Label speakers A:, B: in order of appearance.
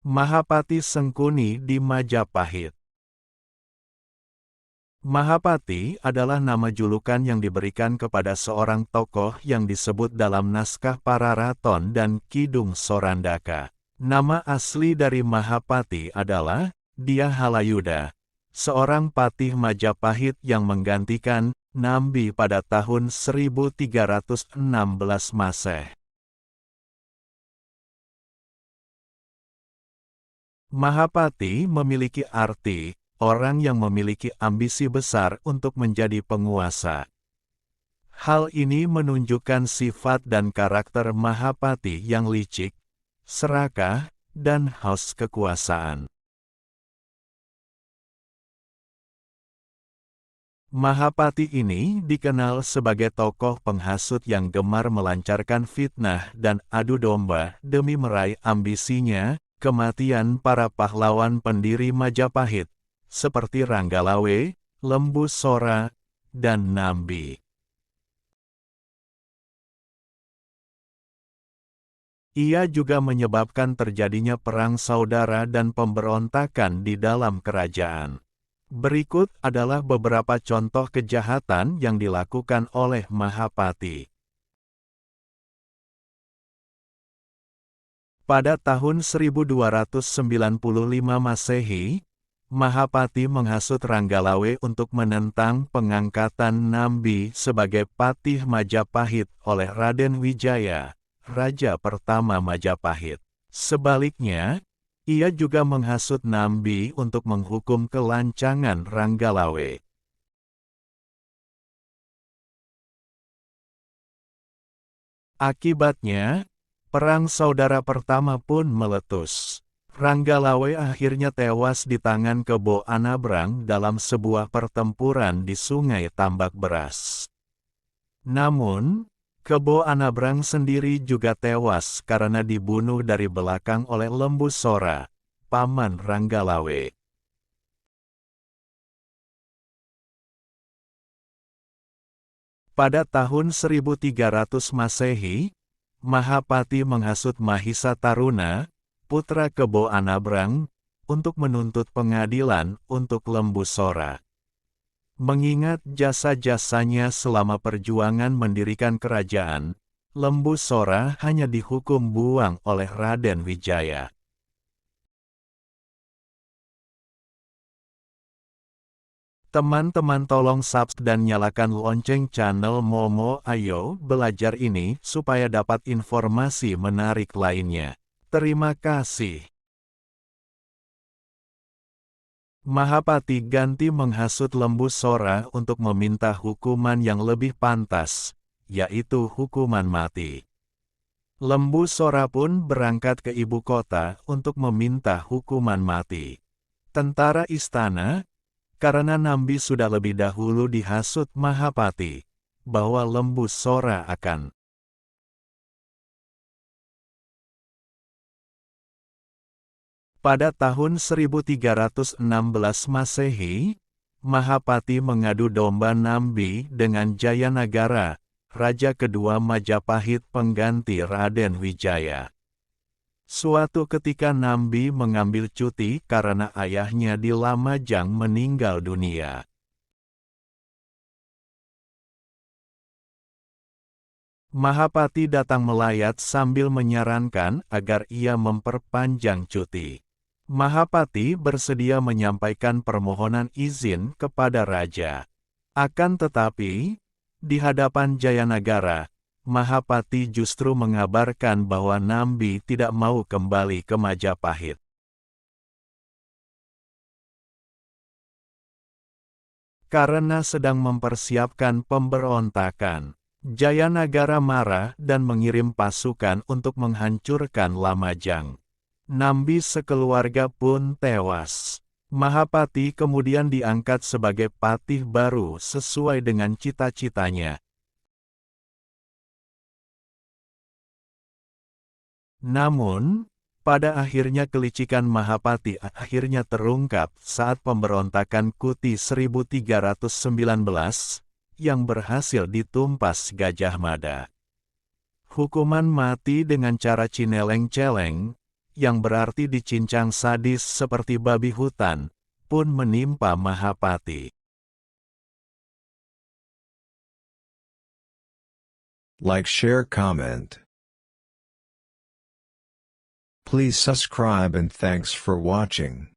A: Mahapati Sengkuni di Majapahit. Mahapati adalah nama julukan yang diberikan kepada seorang tokoh yang disebut dalam naskah Pararaton dan Kidung Sorandaka. Nama asli dari Mahapati adalah Dia Halayuda, seorang patih Majapahit yang menggantikan Nambi pada tahun 1316 Masehi. Mahapati memiliki arti orang yang memiliki ambisi besar untuk menjadi penguasa. Hal ini menunjukkan sifat dan karakter Mahapati yang licik, serakah, dan haus kekuasaan. Mahapati ini dikenal sebagai tokoh penghasut yang gemar melancarkan fitnah dan adu domba demi meraih ambisinya. Kematian para pahlawan pendiri Majapahit, seperti Ranggalawe, Lembu Sora, dan Nambi. Ia juga menyebabkan terjadinya perang saudara dan pemberontakan di dalam kerajaan. Berikut adalah beberapa contoh kejahatan yang dilakukan oleh Mahapati. Pada tahun 1295 Masehi, Mahapati menghasut Ranggalawe untuk menentang pengangkatan Nambi sebagai patih Majapahit oleh Raden Wijaya, raja pertama Majapahit. Sebaliknya, ia juga menghasut Nambi untuk menghukum kelancangan Ranggalawe. Akibatnya, perang saudara pertama pun meletus. Ranggalawe akhirnya tewas di tangan Kebo Anabrang dalam sebuah pertempuran di Sungai Tambak Beras. Namun, Kebo Anabrang sendiri juga tewas karena dibunuh dari belakang oleh Lembu Sora, paman Ranggalawe. Pada tahun 1300 Masehi, Mahapati menghasut Mahisa Taruna, putra Kebo Anabrang, untuk menuntut pengadilan untuk Lembu Sora. Mengingat jasa-jasanya selama perjuangan mendirikan kerajaan, Lembu Sora hanya dihukum buang oleh Raden Wijaya. Teman-teman tolong subscribe dan nyalakan lonceng channel Momo Ayo Belajar ini supaya dapat informasi menarik lainnya. Terima kasih. Mahapati ganti menghasut Lembu Sora untuk meminta hukuman yang lebih pantas, yaitu hukuman mati. Lembu Sora pun berangkat ke ibu kota untuk meminta hukuman mati. Tentara istana, karena Nambi sudah lebih dahulu dihasut Mahapati, bahwa Lembu Sora akan pada tahun 1316 Masehi, Mahapati mengadu domba Nambi dengan Jayanagara, raja kedua Majapahit pengganti Raden Wijaya. Suatu ketika Nambi mengambil cuti karena ayahnya di Lamajang meninggal dunia. Mahapati datang melayat sambil menyarankan agar ia memperpanjang cuti. Mahapati bersedia menyampaikan permohonan izin kepada raja. Akan tetapi, di hadapan Jayanagara, Mahapati justru mengabarkan bahwa Nambi tidak mau kembali ke Majapahit. Karena sedang mempersiapkan pemberontakan, Jayanagara marah dan mengirim pasukan untuk menghancurkan Lamajang. Nambi sekeluarga pun tewas. Mahapati kemudian diangkat sebagai patih baru sesuai dengan cita-citanya. Namun, pada akhirnya kelicikan Mahapati akhirnya terungkap saat pemberontakan Kuti 1319, yang berhasil ditumpas Gajah Mada. Hukuman mati dengan cara cineleng-celeng, yang berarti dicincang sadis seperti babi hutan, pun menimpa Mahapati.
B: Like, share, comment. Please subscribe and thanks for watching.